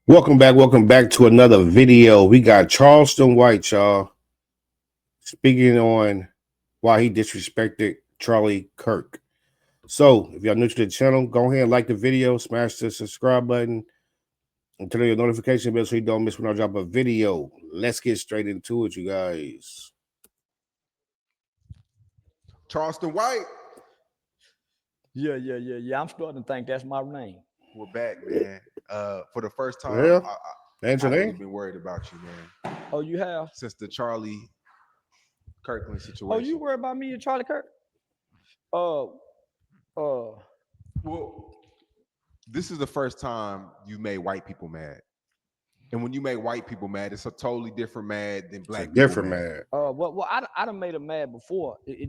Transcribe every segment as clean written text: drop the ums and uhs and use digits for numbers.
Welcome back to another video. We got Charleston White, y'all, speaking on why he disrespected Charlie Kirk. So, if y'all new to the channel, go ahead and like the video, smash the subscribe button, and turn on your notification bell so you don't miss when I drop a video. Let's get straight into it, you guys. Charleston White. Yeah. I'm starting to think that's my name. We're back, man. For the first time, Yeah, I've really been worried about you, man. Oh, you have? Since the Charlie Kirkland situation. Oh, you worried about me and Charlie Kirk? Well, this is the first time you made white people mad. And when you make white people mad, it's a totally different mad than black people different mad. Well, I done made him mad before. I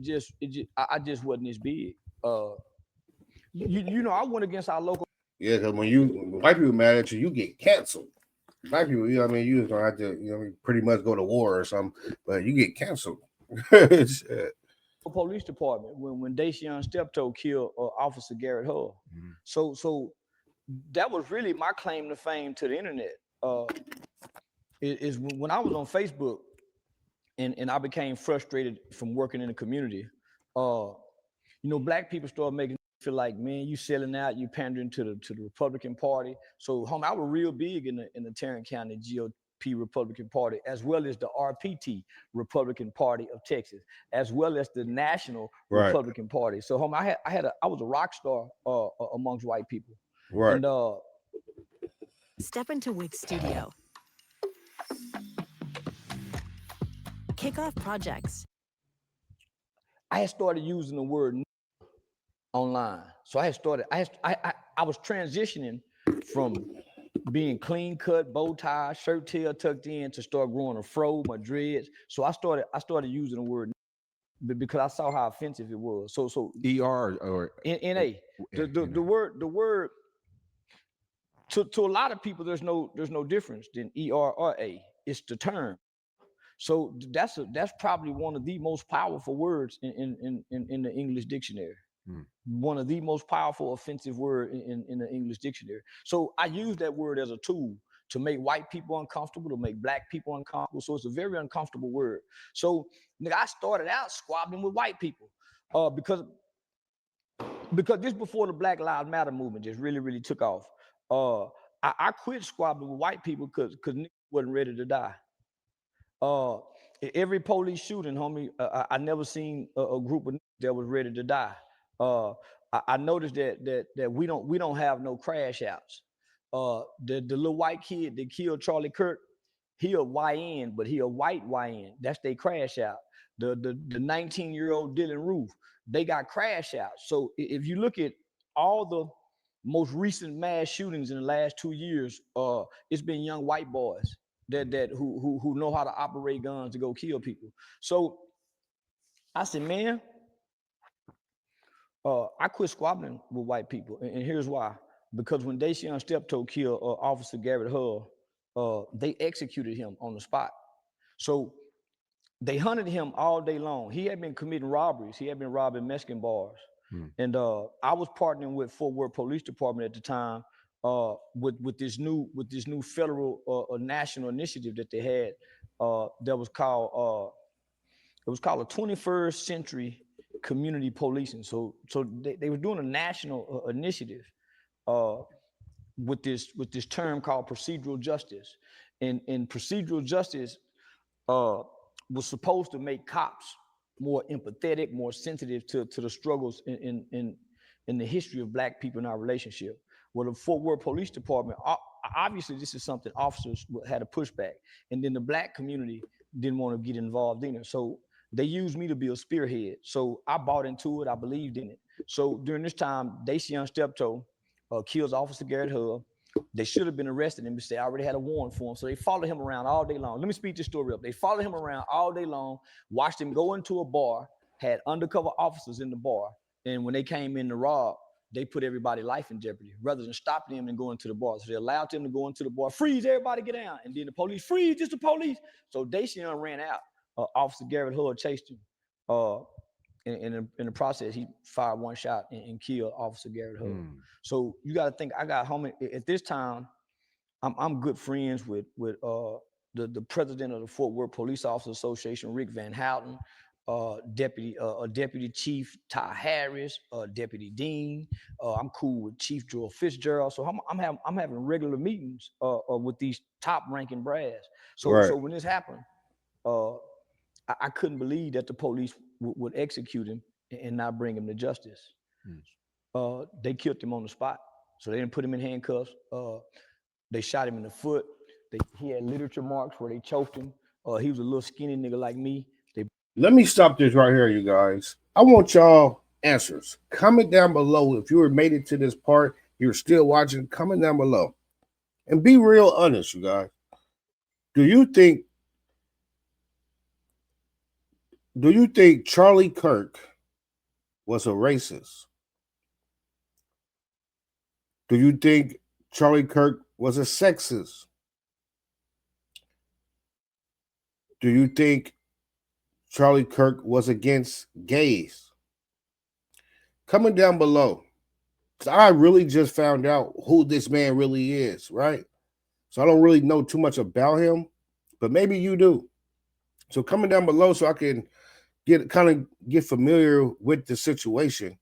just wasn't as big. You know, I went against our local. Yeah, because when white people mad at you, you get canceled. Black people, you know what I mean, you just gonna have to, pretty much go to war or something, but you get canceled. Police department when Dacian Steptoe killed Officer Garrett Hull. Mm-hmm. So that was really my claim to fame to the internet. Is when I was on Facebook and I became frustrated from working in the community. Black people started making me feel like, man, you selling out, you pandering to the Republican Party. So I was real big in the Tarrant County GOP Republican Party, as well as the RPT Republican Party of Texas, as well as the National Republican Party. So I was a rock star amongst white people. Right. And step into Wix Studio. Kick off projects. I had started using the word online. So I was transitioning from being clean cut, bow tie, shirt tail tucked in to start growing a fro, my dreads. So I started using the word because I saw how offensive it was. So ER or NA. The word to a lot of people there's no difference than ER or A. It's the term. So that's probably one of the most powerful words in the English dictionary. One of the most powerful offensive word in the English dictionary. So I use that word as a tool to make white people uncomfortable, to make black people uncomfortable. So it's a very uncomfortable word. So I started out squabbling with white people because this before the Black Lives Matter movement just really took off. I quit squabbling with white people because niggas wasn't ready to die. Every police shooting, homie, I never seen a group of niggas that was ready to die. I noticed that we don't have no crash outs. The little white kid that killed Charlie Kirk, he a YN, but he a white YN. That's their crash out. The 19-year-old Dylan Roof, they got crash outs. So if you look at all the most recent mass shootings in the last 2 years, it's been young white boys that who know how to operate guns to go kill people. So I said, man, I quit squabbling with white people, and here's why. Because when Dacian Steptoe killed Officer Garrett Hull, they executed him on the spot. So they hunted him all day long. He had been committing robberies. He had been robbing Mexican bars. And I was partnering with Fort Worth Police Department at the time with this new federal national initiative that they had that was called a 21st century community policing. So they were doing a national initiative with this term called procedural justice, and procedural justice was supposed to make cops more empathetic, more sensitive to the struggles in the history of black people in our relationship. Well, the Fort Worth Police Department, obviously this is something officers had a pushback, and then the black community didn't want to get involved in it. So they used me to be a spearhead. So I bought into it, I believed in it. So during this time, Dacian Steptoe kills Officer Garrett Hull. They should have been arrested him because they already had a warrant for him. So they followed him around all day long. Let me speed this story up. They followed him around all day long, watched him go into a bar, had undercover officers in the bar. And when they came in to rob, they put everybody's life in jeopardy rather than stop them and go into the bar. So they allowed them to go into the bar, freeze, everybody get down. And then the police, freeze, it's the police. So Dacian ran out. Officer Garrett Hull chased him. in the process, he fired one shot and killed Officer Garrett Hull. So you got to think, I got homie at this time. I'm good friends with the president of the Fort Worth Police Officers Association, Rick Van Houten, Deputy Chief Ty Harris, Deputy Dean. I'm cool with Chief Joel Fitzgerald. So I'm having regular meetings with these top ranking brass. So when this happened, I couldn't believe that the police would execute him and not bring him to justice. They killed him on the spot. So they didn't put him in handcuffs. They shot him in the foot. He had literature marks where they choked him. He was a little skinny nigga like me. Let me stop this right here, you guys. I want y'all answers. Comment down below if you were made it to this part. You're still watching. Comment down below. And be real honest, you guys. Do you think Charlie Kirk was a racist? Do you think Charlie Kirk was a sexist? Do you think Charlie Kirk was against gays? Comment down below. Because I really just found out who this man really is, right? So I don't really know too much about him, but maybe you do. So comment down below so I can get familiar with the situation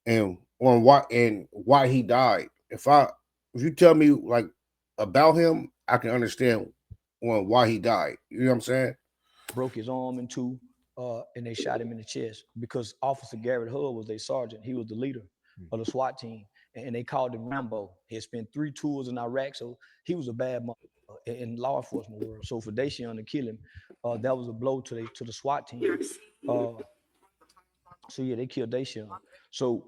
and on why he died. If you tell me like about him, I can understand on why he died. You know what I'm saying? Broke his arm in two, and they shot him in the chest because Officer Garrett Hull was their sergeant. He was the leader of the SWAT team, and they called him Rambo. He had spent 3 tours in Iraq, so he was a bad mother in law enforcement world. So for Dacian to kill him, that was a blow to the SWAT team. So yeah, they killed Dacian. So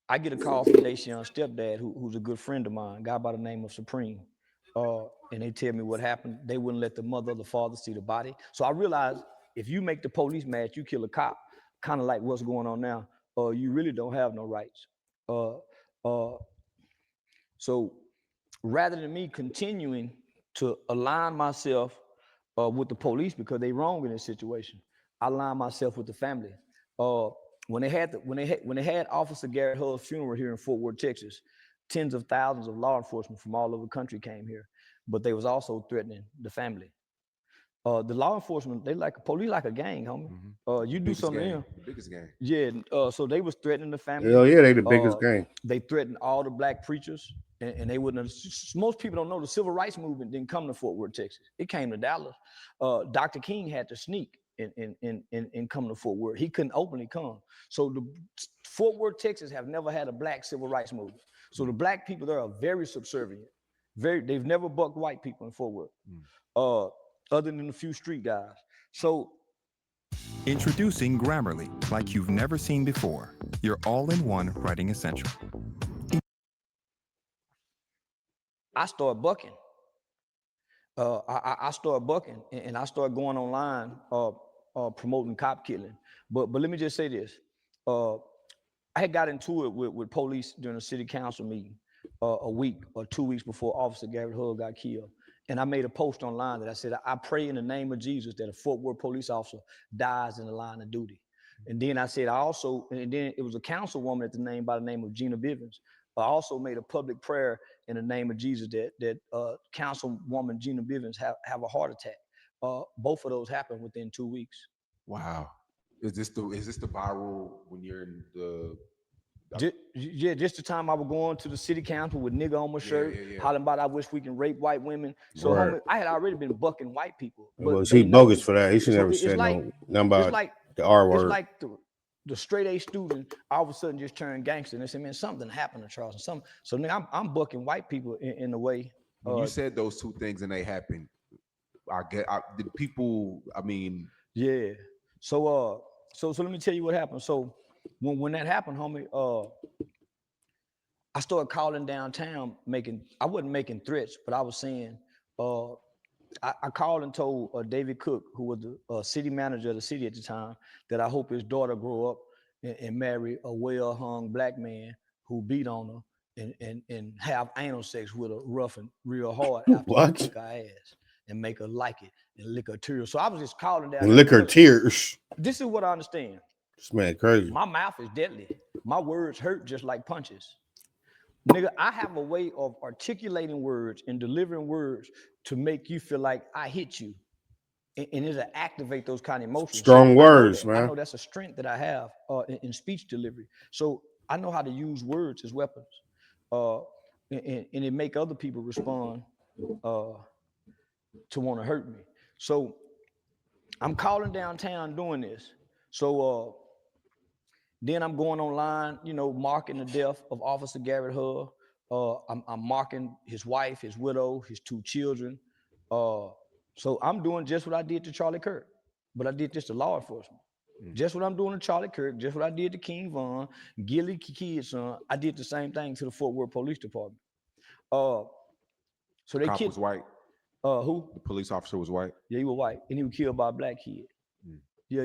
I get a call from Dacian's stepdad, who's a good friend of mine, a guy by the name of Supreme. And they tell me what happened. They wouldn't let the mother or the father see the body. So I realized if you make the police mad, you kill a cop, kind of like what's going on now, you really don't have no rights. So rather than me continuing to align myself with the police because they wrong in this situation, I align myself with the family. When they had Officer Garrett Hull's funeral here in Fort Worth, Texas, tens of thousands of law enforcement from all over the country came here, but they was also threatening the family. The law enforcement, they like police like a gang, homie. You do something to them. The biggest gang. Yeah, so they was threatening the family. Hell yeah, they the biggest gang. They threatened all the black preachers, and they wouldn't. Most people don't know the civil rights movement didn't come to Fort Worth, Texas. It came to Dallas. Dr. King had to sneak and come to Fort Worth. He couldn't openly come. So the Fort Worth, Texas have never had a black civil rights movement. So the black people there are very subservient. They've never bucked white people in Fort Worth, other than a few street guys. So introducing Grammarly, like you've never seen before. Your all-in-one writing essential. I started bucking. I started bucking, and I started going online promoting cop killing. But let me just say this. I had got into it with police during a city council meeting a week or 2 weeks before Officer Garrett Hull got killed. And I made a post online that I said, I pray in the name of Jesus that a Fort Worth police officer dies in the line of duty. And then I said, and then it was a councilwoman by the name of Gina Bivens. I also made a public prayer in the name of Jesus that councilwoman Gina Bivens have a heart attack. Both of those happened within 2 weeks. Wow. Is this the viral when you're in the just the time I was going to the city council with nigga on my shirt, hollering about I wish we can rape white women. So homie, I had already been bucking white people. Well, he bogus for that. He should never say nothing about the R word. It's like the straight A student all of a sudden just turned gangster and they said, man, something happened to Charleston. So nigga, I'm bucking white people in a way. When you said those two things and they happened, did people, I mean. Yeah. So let me tell you what happened. So when that happened, homie, I started calling downtown, I wasn't making threats, but I was saying, I called and told David Cook, who was the city manager of the city at the time, that I hope his daughter grow up and marry a well-hung black man who beat on her and have anal sex with her rough and real hard after he kick her ass and make her like it and lick her tears. So I was just calling down. And lick her tears. This is what I understand. This man crazy. My mouth is deadly. My words hurt just like punches. Nigga, I have a way of articulating words and delivering words to make you feel like I hit you. And it'll activate those kind of emotions. Strong words, I man. know that's a strength that I have in speech delivery. So I know how to use words as weapons. And it make other people respond to want to hurt me. So I'm calling downtown doing this. So then I'm going online, you know, marking the death of Officer Garrett Hull. I'm marking his wife, his widow, his 2 children. So I'm doing just what I did to Charlie Kirk, but I did this to law enforcement. Just what I'm doing to Charlie Kirk, just what I did to King Von, Gilly Kid's son, I did the same thing to the Fort Worth Police Department. So they Cop was white. Who? The police officer was white. Yeah, he was white, and he was killed by a black kid. Yeah,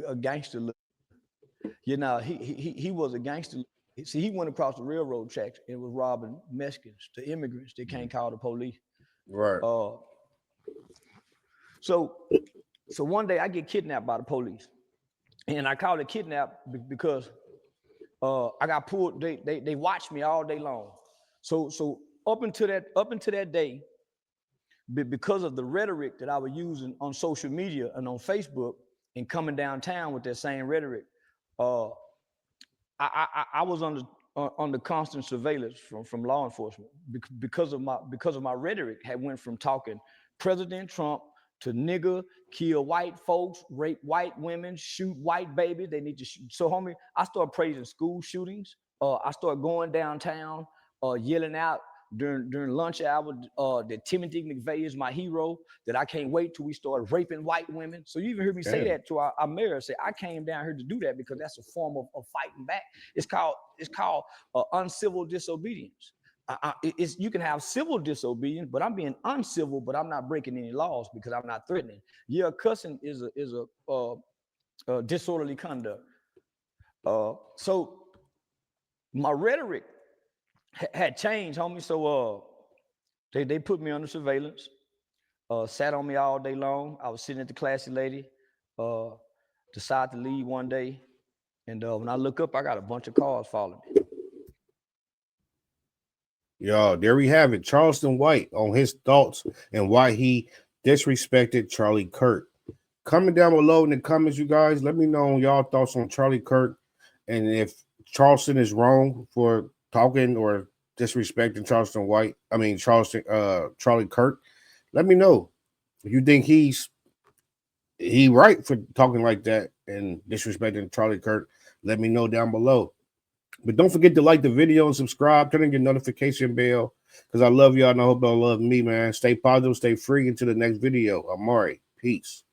a gangster. You know, he was a gangster. See, he went across the railroad tracks and was robbing Mexicans, the immigrants that can't call the police. Right. So one day I get kidnapped by the police, and I call it kidnap because I got pulled. They watched me all day long. So up until that day, because of the rhetoric that I was using on social media and on Facebook and coming downtown with that same rhetoric, I was under constant surveillance from law enforcement because of my rhetoric had went from talking President Trump to nigger, kill white folks, rape white women, shoot white babies. They need to shoot. So, homie, I started praising school shootings. I started going downtown, yelling out during lunch hour that Timothy McVeigh is my hero, that I can't wait till we start raping white women. So you even heard me say that to our mayor, say, I came down here to do that because that's a form of fighting back. It's called uncivil disobedience. You can have civil disobedience, but I'm being uncivil, but I'm not breaking any laws because I'm not threatening. Yeah, cussing is a disorderly conduct. So my rhetoric had changed, homie. So they put me under surveillance, sat on me all day long. I was sitting at the classy lady, decided to leave one day, and when I look up, I got a bunch of cars following me. Yo, there we have it. Charleston White on his thoughts and why he disrespected Charlie Kirk. Comment down below in the comments, you guys. Let me know y'all thoughts on Charlie Kirk and if Charleston is wrong for talking or disrespecting Charlie Kirk. Let me know if you think he right for talking like that and disrespecting Charlie Kirk. Let me know down below. But don't forget to like the video and subscribe. Turn on your notification bell because I love y'all and I hope y'all love me, man. Stay positive, stay free. Until the next video. I'm Maury. Peace.